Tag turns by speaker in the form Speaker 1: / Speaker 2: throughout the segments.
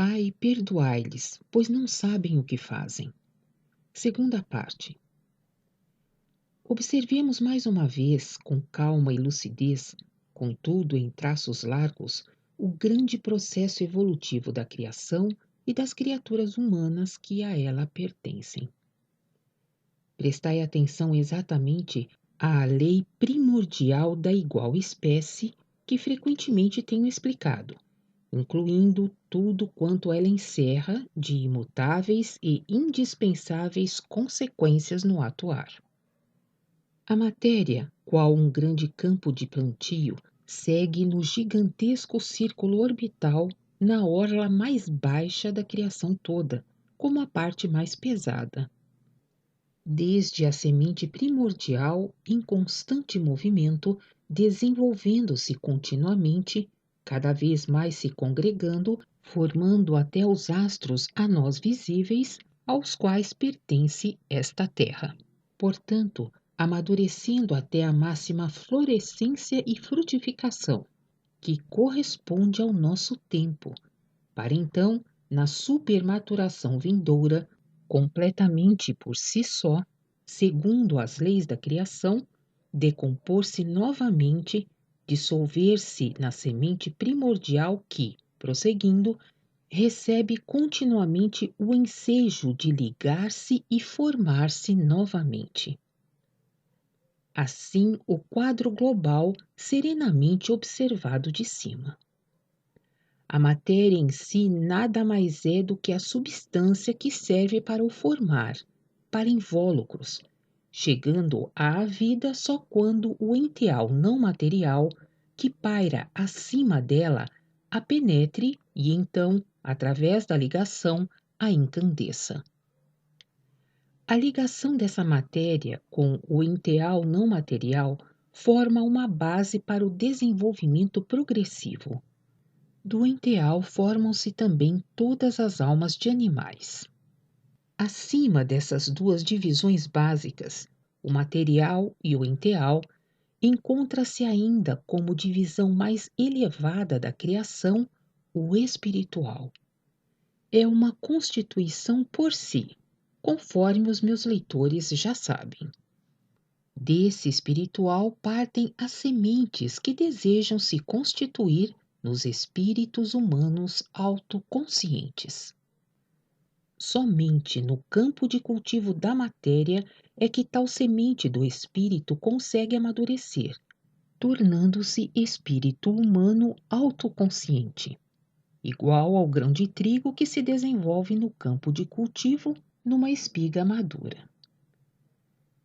Speaker 1: Pai, perdoai-lhes, pois não sabem o que fazem. Segunda parte. Observemos mais uma vez, com calma e lucidez, contudo em traços largos, o grande processo evolutivo da criação e das criaturas humanas que a ela pertencem. Prestai atenção exatamente à lei primordial da igual espécie que frequentemente tenho explicado, incluindo tudo quanto ela encerra de imutáveis e indispensáveis consequências no atuar. A matéria, qual um grande campo de plantio, segue no gigantesco círculo orbital na orla mais baixa da criação toda, como a parte mais pesada. Desde a semente primordial em constante movimento, desenvolvendo-se continuamente, cada vez mais se congregando, formando até os astros a nós visíveis, aos quais pertence esta Terra. Portanto, amadurecendo até a máxima florescência e frutificação, que corresponde ao nosso tempo, para então, na supermaturação vindoura, completamente por si só, segundo as leis da criação, decompor-se novamente, dissolver-se na semente primordial que, prosseguindo, recebe continuamente o ensejo de ligar-se e formar-se novamente. Assim, o quadro global serenamente observado de cima. A matéria em si nada mais é do que a substância que serve para o formar, para invólucros, chegando à vida só quando o enteal não material, que paira acima dela, a penetre e então, através da ligação, a encandeça. A ligação dessa matéria com o enteal não material forma uma base para o desenvolvimento progressivo. Do enteal formam-se também todas as almas de animais. Acima dessas duas divisões básicas, o material e o enteal, encontra-se ainda como divisão mais elevada da criação, o espiritual. É uma constituição por si, conforme os meus leitores já sabem. Desse espiritual partem as sementes que desejam se constituir nos espíritos humanos autoconscientes. Somente no campo de cultivo da matéria é que tal semente do espírito consegue amadurecer, tornando-se espírito humano autoconsciente, igual ao grão de trigo que se desenvolve no campo de cultivo numa espiga madura.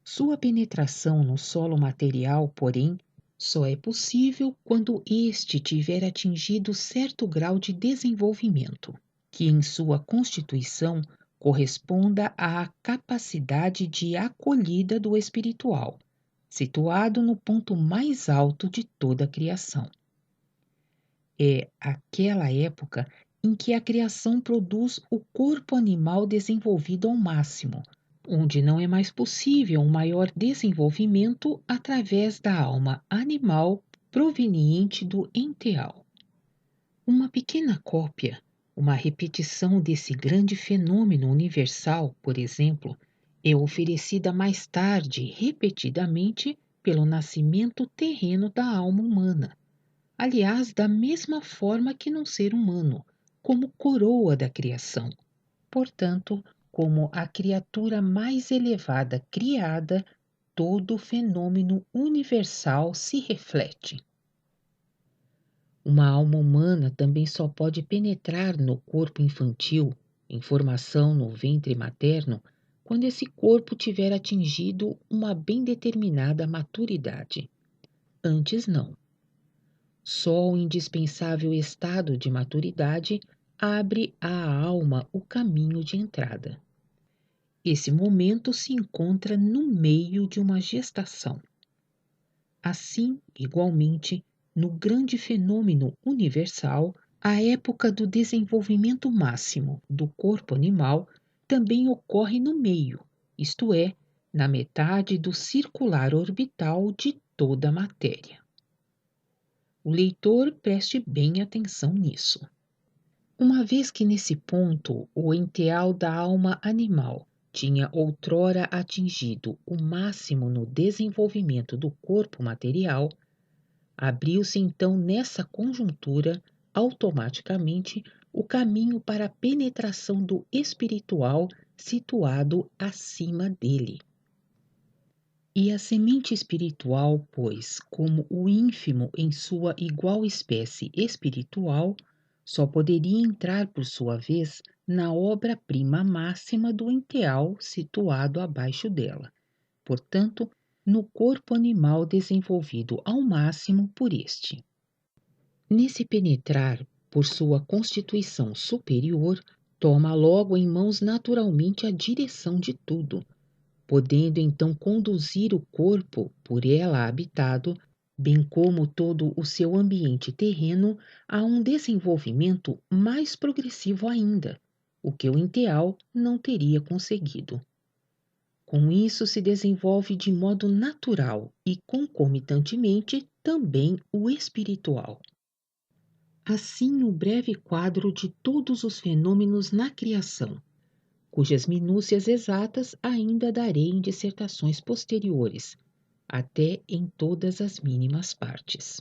Speaker 1: Sua penetração no solo material, porém, só é possível quando este tiver atingido certo grau de desenvolvimento, que em sua constituição corresponda à capacidade de acolhida do espiritual, situado no ponto mais alto de toda a criação. É aquela época em que a criação produz o corpo animal desenvolvido ao máximo, onde não é mais possível um maior desenvolvimento através da alma animal proveniente do enteal. Uma pequena cópia, uma repetição desse grande fenômeno universal, por exemplo, é oferecida mais tarde repetidamente pelo nascimento terreno da alma humana, aliás, da mesma forma que num ser humano, como coroa da criação. Portanto, como a criatura mais elevada criada, todo o fenômeno universal se reflete. Uma alma humana também só pode penetrar no corpo infantil, em formação no ventre materno, quando esse corpo tiver atingido uma bem determinada maturidade. Antes, não. Só o indispensável estado de maturidade abre à alma o caminho de entrada. Esse momento se encontra no meio de uma gestação. Assim, igualmente, no grande fenômeno universal, a época do desenvolvimento máximo do corpo animal também ocorre no meio, isto é, na metade do circular orbital de toda a matéria. O leitor preste bem atenção nisso. Uma vez que nesse ponto o enteal da alma animal tinha outrora atingido o máximo no desenvolvimento do corpo material, abriu-se então nessa conjuntura automaticamente o caminho para a penetração do espiritual situado acima dele. E a semente espiritual, pois, como o ínfimo em sua igual espécie espiritual, só poderia entrar por sua vez na obra-prima máxima do enteal situado abaixo dela, portanto, no corpo animal desenvolvido ao máximo por este. Nesse penetrar, por sua constituição superior, toma logo em mãos naturalmente a direção de tudo, podendo então conduzir o corpo por ela habitado, bem como todo o seu ambiente terreno, a um desenvolvimento mais progressivo ainda, o que o enteal não teria conseguido. Com isso se desenvolve de modo natural e concomitantemente também o espiritual. Assim, o breve quadro de todos os fenômenos na criação, cujas minúcias exatas ainda darei em dissertações posteriores, até em todas as mínimas partes.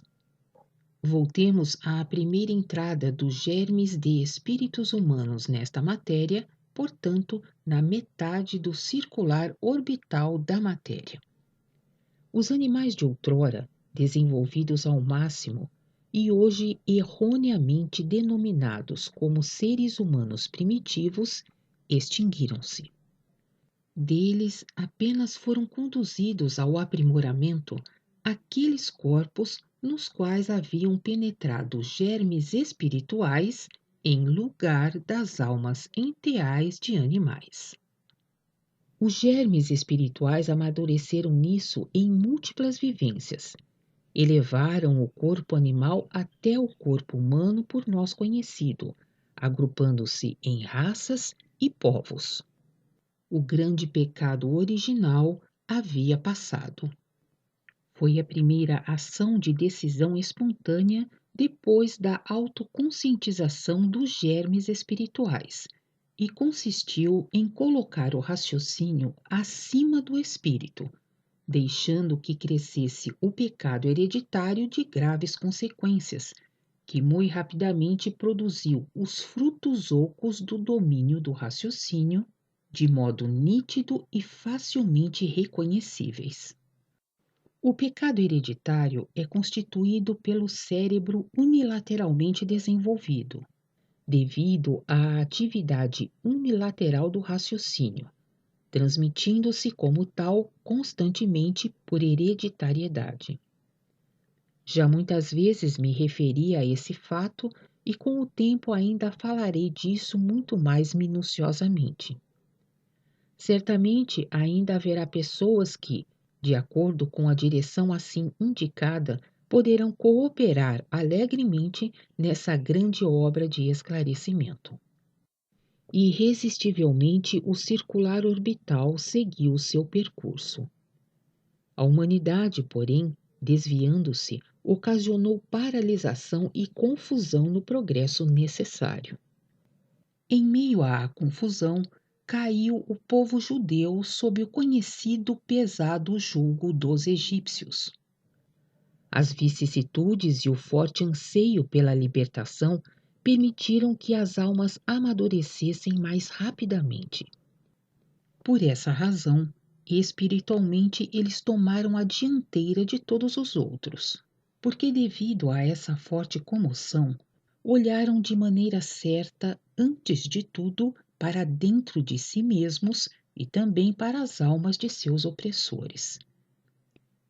Speaker 1: Voltemos à primeira entrada dos germes de espíritos humanos nesta matéria, portanto, na metade do circular orbital da matéria. Os animais de outrora, desenvolvidos ao máximo, e hoje erroneamente denominados como seres humanos primitivos, extinguiram-se. Deles apenas foram conduzidos ao aprimoramento aqueles corpos nos quais haviam penetrado germes espirituais em lugar das almas enteais de animais. Os germes espirituais amadureceram nisso em múltiplas vivências. Elevaram o corpo animal até o corpo humano por nós conhecido, agrupando-se em raças e povos. O grande pecado original havia passado. Foi a primeira ação de decisão espontânea depois da autoconscientização dos germes espirituais, e consistiu em colocar o raciocínio acima do espírito, deixando que crescesse o pecado hereditário de graves consequências, que muito rapidamente produziu os frutos ocos do domínio do raciocínio, de modo nítido e facilmente reconhecíveis. O pecado hereditário é constituído pelo cérebro unilateralmente desenvolvido, devido à atividade unilateral do raciocínio, transmitindo-se como tal constantemente por hereditariedade. Já muitas vezes me referi a esse fato e com o tempo ainda falarei disso muito mais minuciosamente. Certamente ainda haverá pessoas que, de acordo com a direção assim indicada, poderão cooperar alegremente nessa grande obra de esclarecimento. Irresistivelmente, o circular orbital seguiu o seu percurso. A humanidade, porém, desviando-se, ocasionou paralisação e confusão no progresso necessário. Em meio à confusão, caiu o povo judeu sob o conhecido pesado jugo dos egípcios. As vicissitudes e o forte anseio pela libertação permitiram que as almas amadurecessem mais rapidamente. Por essa razão, espiritualmente eles tomaram a dianteira de todos os outros, porque devido a essa forte comoção, olharam de maneira certa, antes de tudo, para dentro de si mesmos e também para as almas de seus opressores.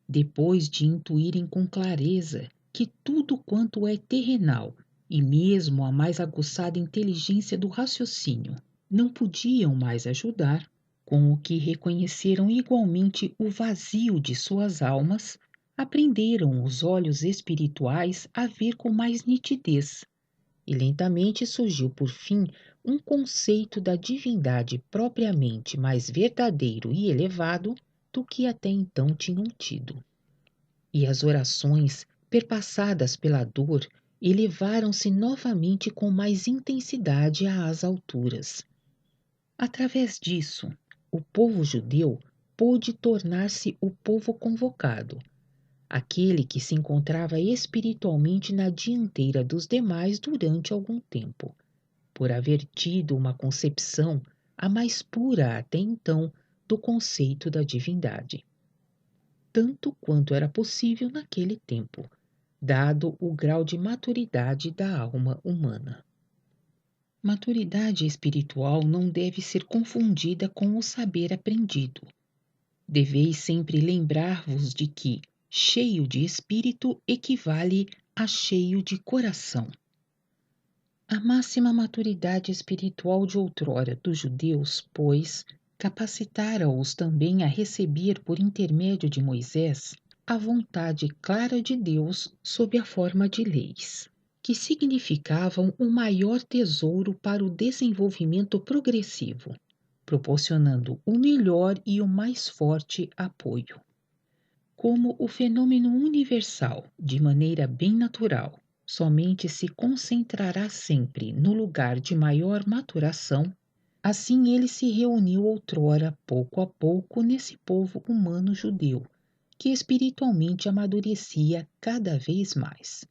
Speaker 1: Depois de intuírem com clareza que tudo quanto é terrenal, e mesmo a mais aguçada inteligência do raciocínio, não podiam mais ajudar, com o que reconheceram igualmente o vazio de suas almas, aprenderam os olhos espirituais a ver com mais nitidez, e lentamente surgiu por fim um conceito da divindade propriamente mais verdadeiro e elevado do que até então tinham tido. E as orações, perpassadas pela dor elevaram-se novamente com mais intensidade às alturas. Através disso, o povo judeu pôde tornar-se o povo convocado, aquele que se encontrava espiritualmente na dianteira dos demais durante algum tempo, por haver tido uma concepção a mais pura até então do conceito da divindade, tanto quanto era possível naquele tempo, dado o grau de maturidade da alma humana. Maturidade espiritual não deve ser confundida com o saber aprendido. Deveis sempre lembrar-vos de que cheio de espírito equivale a cheio de coração. A máxima maturidade espiritual de outrora dos judeus, pois, capacitara-os também a receber por intermédio de Moisés a vontade clara de Deus sob a forma de leis, que significavam o maior tesouro para o desenvolvimento progressivo, proporcionando o melhor e o mais forte apoio. Como o fenômeno universal, de maneira bem natural, somente se concentrará sempre no lugar de maior maturação, assim ele se reuniu outrora, pouco a pouco, nesse povo humano judeu, que espiritualmente amadurecia cada vez mais.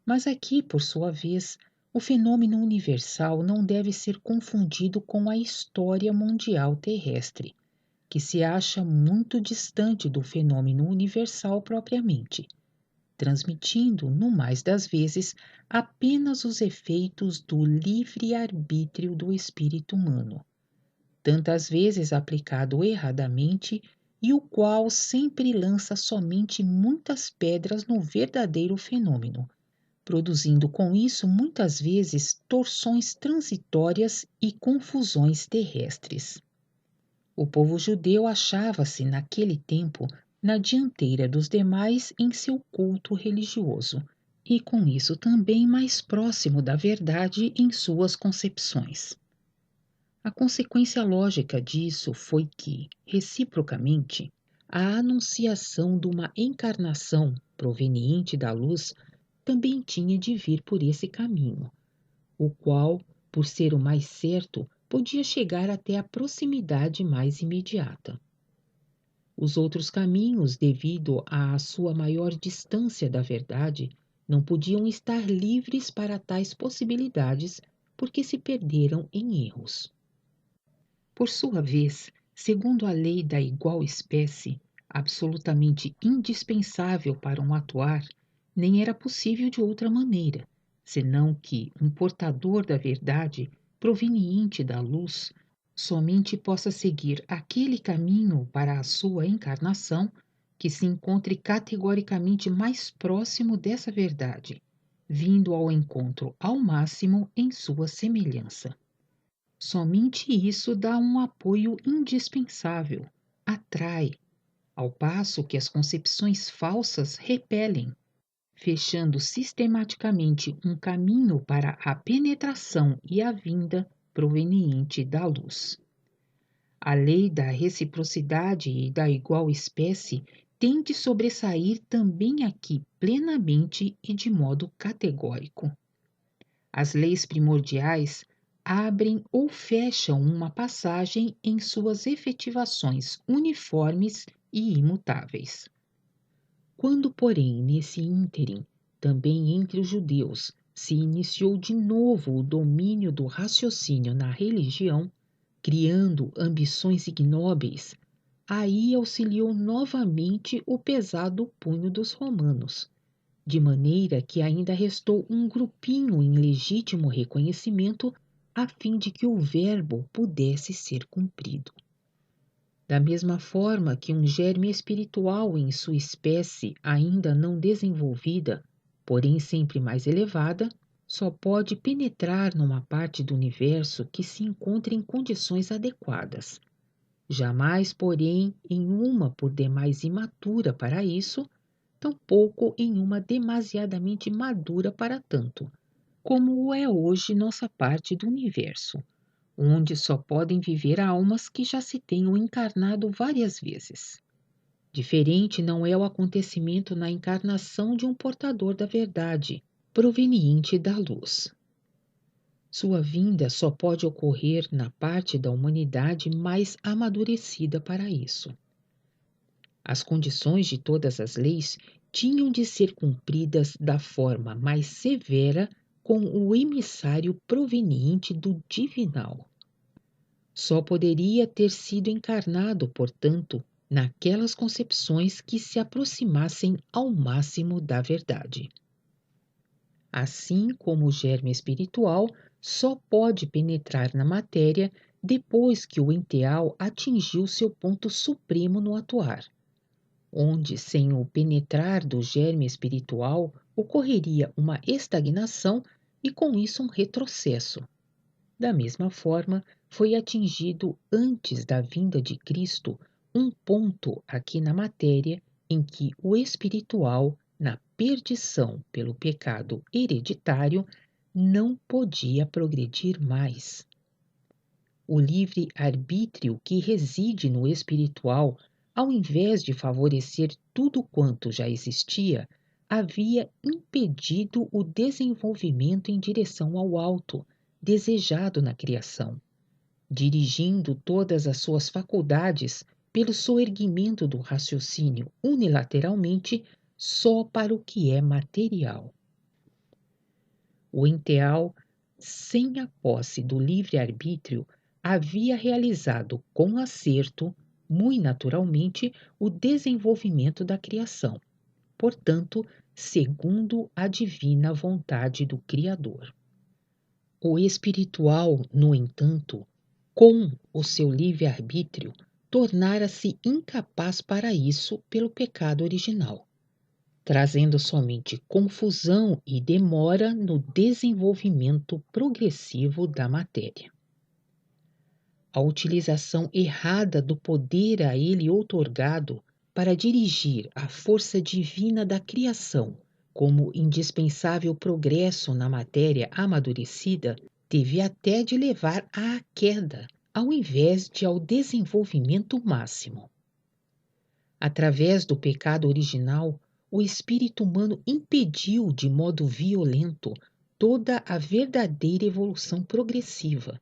Speaker 1: Mas aqui, por sua vez, o fenômeno universal não deve ser confundido com a história mundial terrestre, que se acha muito distante do fenômeno universal propriamente, transmitindo, no mais das vezes, apenas os efeitos do livre-arbítrio do espírito humano, tantas vezes aplicado erradamente e o qual sempre lança somente muitas pedras no verdadeiro fenômeno, produzindo com isso muitas vezes torções transitórias e confusões terrestres. O povo judeu achava-se, naquele tempo, na dianteira dos demais em seu culto religioso, e com isso também mais próximo da verdade em suas concepções. A consequência lógica disso foi que, reciprocamente, a anunciação de uma encarnação proveniente da luz também tinha de vir por esse caminho, o qual, por ser o mais certo, podia chegar até a proximidade mais imediata. Os outros caminhos, devido à sua maior distância da verdade, não podiam estar livres para tais possibilidades, porque se perderam em erros. Por sua vez, segundo a lei da igual espécie, absolutamente indispensável para um atuar, nem era possível de outra maneira, senão que um portador da verdade, proveniente da luz, somente possa seguir aquele caminho para a sua encarnação que se encontre categoricamente mais próximo dessa verdade, vindo ao encontro ao máximo em sua semelhança. Somente isso dá um apoio indispensável, atrai, ao passo que as concepções falsas repelem, fechando sistematicamente um caminho para a penetração e a vinda proveniente da luz. A lei da reciprocidade e da igual espécie tem de sobressair também aqui plenamente e de modo categórico. As leis primordiais abrem ou fecham uma passagem em suas efetivações uniformes e imutáveis. Quando, porém, nesse ínterim, também entre os judeus, se iniciou de novo o domínio do raciocínio na religião, criando ambições ignóbeis, aí auxiliou novamente o pesado punho dos romanos, de maneira que ainda restou um grupinho em legítimo reconhecimento a fim de que o verbo pudesse ser cumprido. Da mesma forma que um germe espiritual em sua espécie ainda não desenvolvida, porém sempre mais elevada, só pode penetrar numa parte do universo que se encontre em condições adequadas. Jamais, porém, em uma por demais imatura para isso, tampouco em uma demasiadamente madura para tanto, como o é hoje nossa parte do universo, onde só podem viver almas que já se tenham encarnado várias vezes. Diferente não é o acontecimento na encarnação de um portador da verdade, proveniente da luz. Sua vinda só pode ocorrer na parte da humanidade mais amadurecida para isso. As condições de todas as leis tinham de ser cumpridas da forma mais severa com o emissário proveniente do divinal. Só poderia ter sido encarnado, portanto, naquelas concepções que se aproximassem ao máximo da verdade. Assim como o germe espiritual só pode penetrar na matéria depois que o enteal atingiu seu ponto supremo no atuar, onde, sem o penetrar do germe espiritual, ocorreria uma estagnação e, com isso, um retrocesso. Da mesma forma, foi atingido antes da vinda de Cristo um ponto aqui na matéria em que o espiritual, na perdição pelo pecado hereditário, não podia progredir mais. O livre-arbítrio que reside no espiritual, ao invés de favorecer tudo quanto já existia, havia impedido o desenvolvimento em direção ao alto, desejado na criação, dirigindo todas as suas faculdades pelo soerguimento do raciocínio unilateralmente só para o que é material. O enteal, sem a posse do livre-arbítrio, havia realizado com acerto, muito naturalmente, o desenvolvimento da criação, portanto, segundo a divina vontade do Criador. O espiritual, no entanto, com o seu livre-arbítrio, tornara-se incapaz para isso pelo pecado original, trazendo somente confusão e demora no desenvolvimento progressivo da matéria. A utilização errada do poder a ele outorgado para dirigir a força divina da criação como indispensável progresso na matéria amadurecida teve até de levar à queda, ao invés de ao desenvolvimento máximo. Através do pecado original, o espírito humano impediu de modo violento toda a verdadeira evolução progressiva,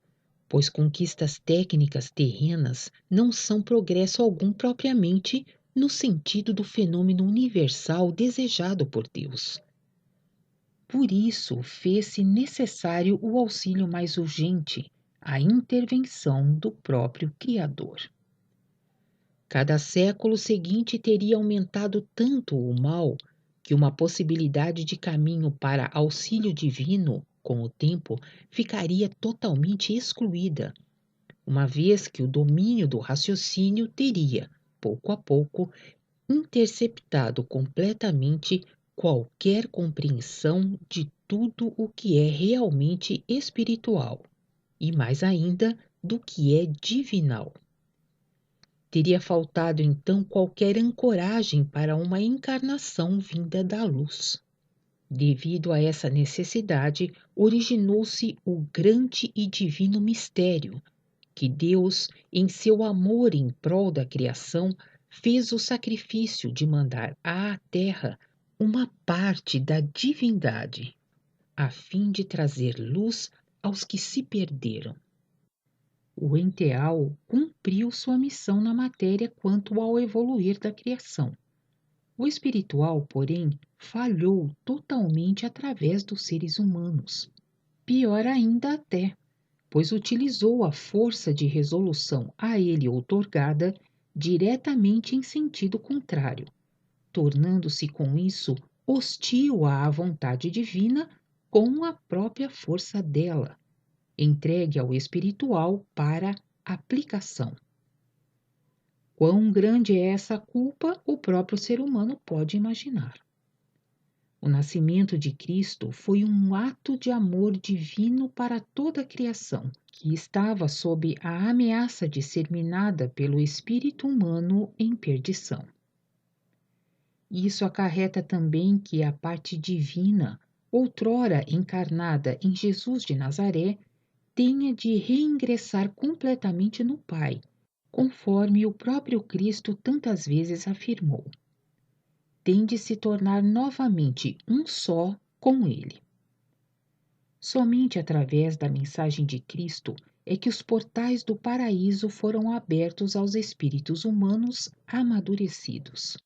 Speaker 1: pois conquistas técnicas terrenas não são progresso algum propriamente no sentido do fenômeno universal desejado por Deus. Por isso, fez-se necessário o auxílio mais urgente, a intervenção do próprio Criador. Cada século seguinte teria aumentado tanto o mal que uma possibilidade de caminho para auxílio divino, com o tempo, ficaria totalmente excluída, uma vez que o domínio do raciocínio teria, pouco a pouco, interceptado completamente qualquer compreensão de tudo o que é realmente espiritual, e mais ainda do que é divinal. Teria faltado então qualquer ancoragem para uma encarnação vinda da luz. Devido a essa necessidade, originou-se o grande e divino mistério, que Deus, em seu amor em prol da criação, fez o sacrifício de mandar à Terra uma parte da divindade, a fim de trazer luz aos que se perderam. O enteal cumpriu sua missão na matéria quanto ao evoluir da criação. O espiritual, porém, falhou totalmente através dos seres humanos. Pior ainda até, pois utilizou a força de resolução a ele outorgada diretamente em sentido contrário, tornando-se com isso hostil à vontade divina com a própria força dela, entregue ao espiritual para aplicação. Quão grande é essa culpa, o próprio ser humano pode imaginar. O nascimento de Cristo foi um ato de amor divino para toda a criação, que estava sob a ameaça de ser minada pelo espírito humano em perdição. Isso acarreta também que a parte divina, outrora encarnada em Jesus de Nazaré, tenha de reingressar completamente no Pai, conforme o próprio Cristo tantas vezes afirmou. Tem de se tornar novamente um só com ele. Somente através da mensagem de Cristo é que os portais do paraíso foram abertos aos espíritos humanos amadurecidos.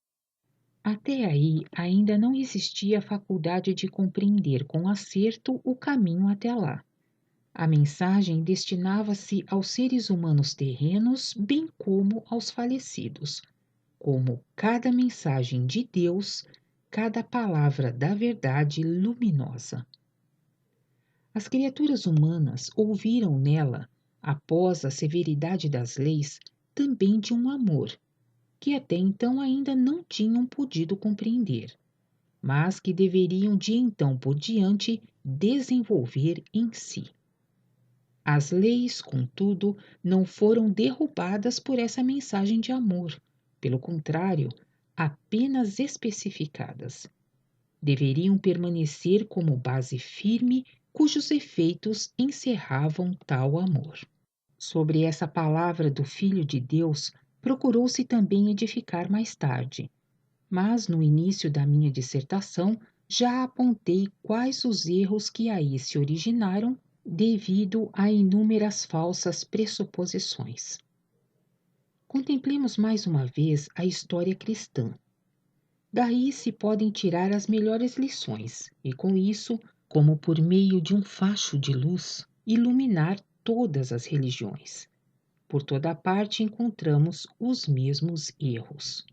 Speaker 1: Até aí, ainda não existia a faculdade de compreender com acerto o caminho até lá. A mensagem destinava-se aos seres humanos terrenos, bem como aos falecidos, como cada mensagem de Deus, cada palavra da verdade luminosa. As criaturas humanas ouviram nela, após a severidade das leis, também de um amor, que até então ainda não tinham podido compreender, mas que deveriam de então por diante desenvolver em si. As leis, contudo, não foram derrubadas por essa mensagem de amor, pelo contrário, apenas especificadas. Deveriam permanecer como base firme cujos efeitos encerravam tal amor. Sobre essa palavra do Filho de Deus, procurou-se também edificar mais tarde, mas no início da minha dissertação já apontei quais os erros que aí se originaram devido a inúmeras falsas pressuposições. Contemplemos mais uma vez a história cristã. Daí se podem tirar as melhores lições, e com isso, como por meio de um facho de luz, iluminar todas as religiões. Por toda parte encontramos os mesmos erros.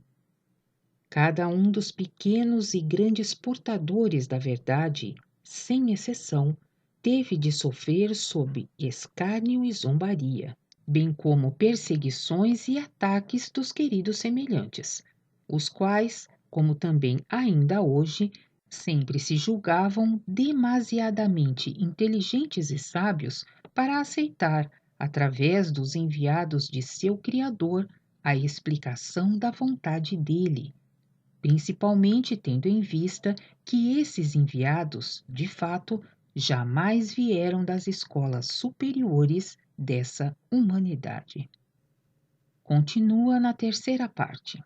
Speaker 1: Cada um dos pequenos e grandes portadores da verdade, sem exceção, teve de sofrer sob escárnio e zombaria, bem como perseguições e ataques dos queridos semelhantes, os quais, como também ainda hoje, sempre se julgavam demasiadamente inteligentes e sábios para aceitar, através dos enviados de seu Criador, a explicação da vontade dele, principalmente tendo em vista que esses enviados, de fato, jamais vieram das escolas superiores dessa humanidade. Continua na terceira parte.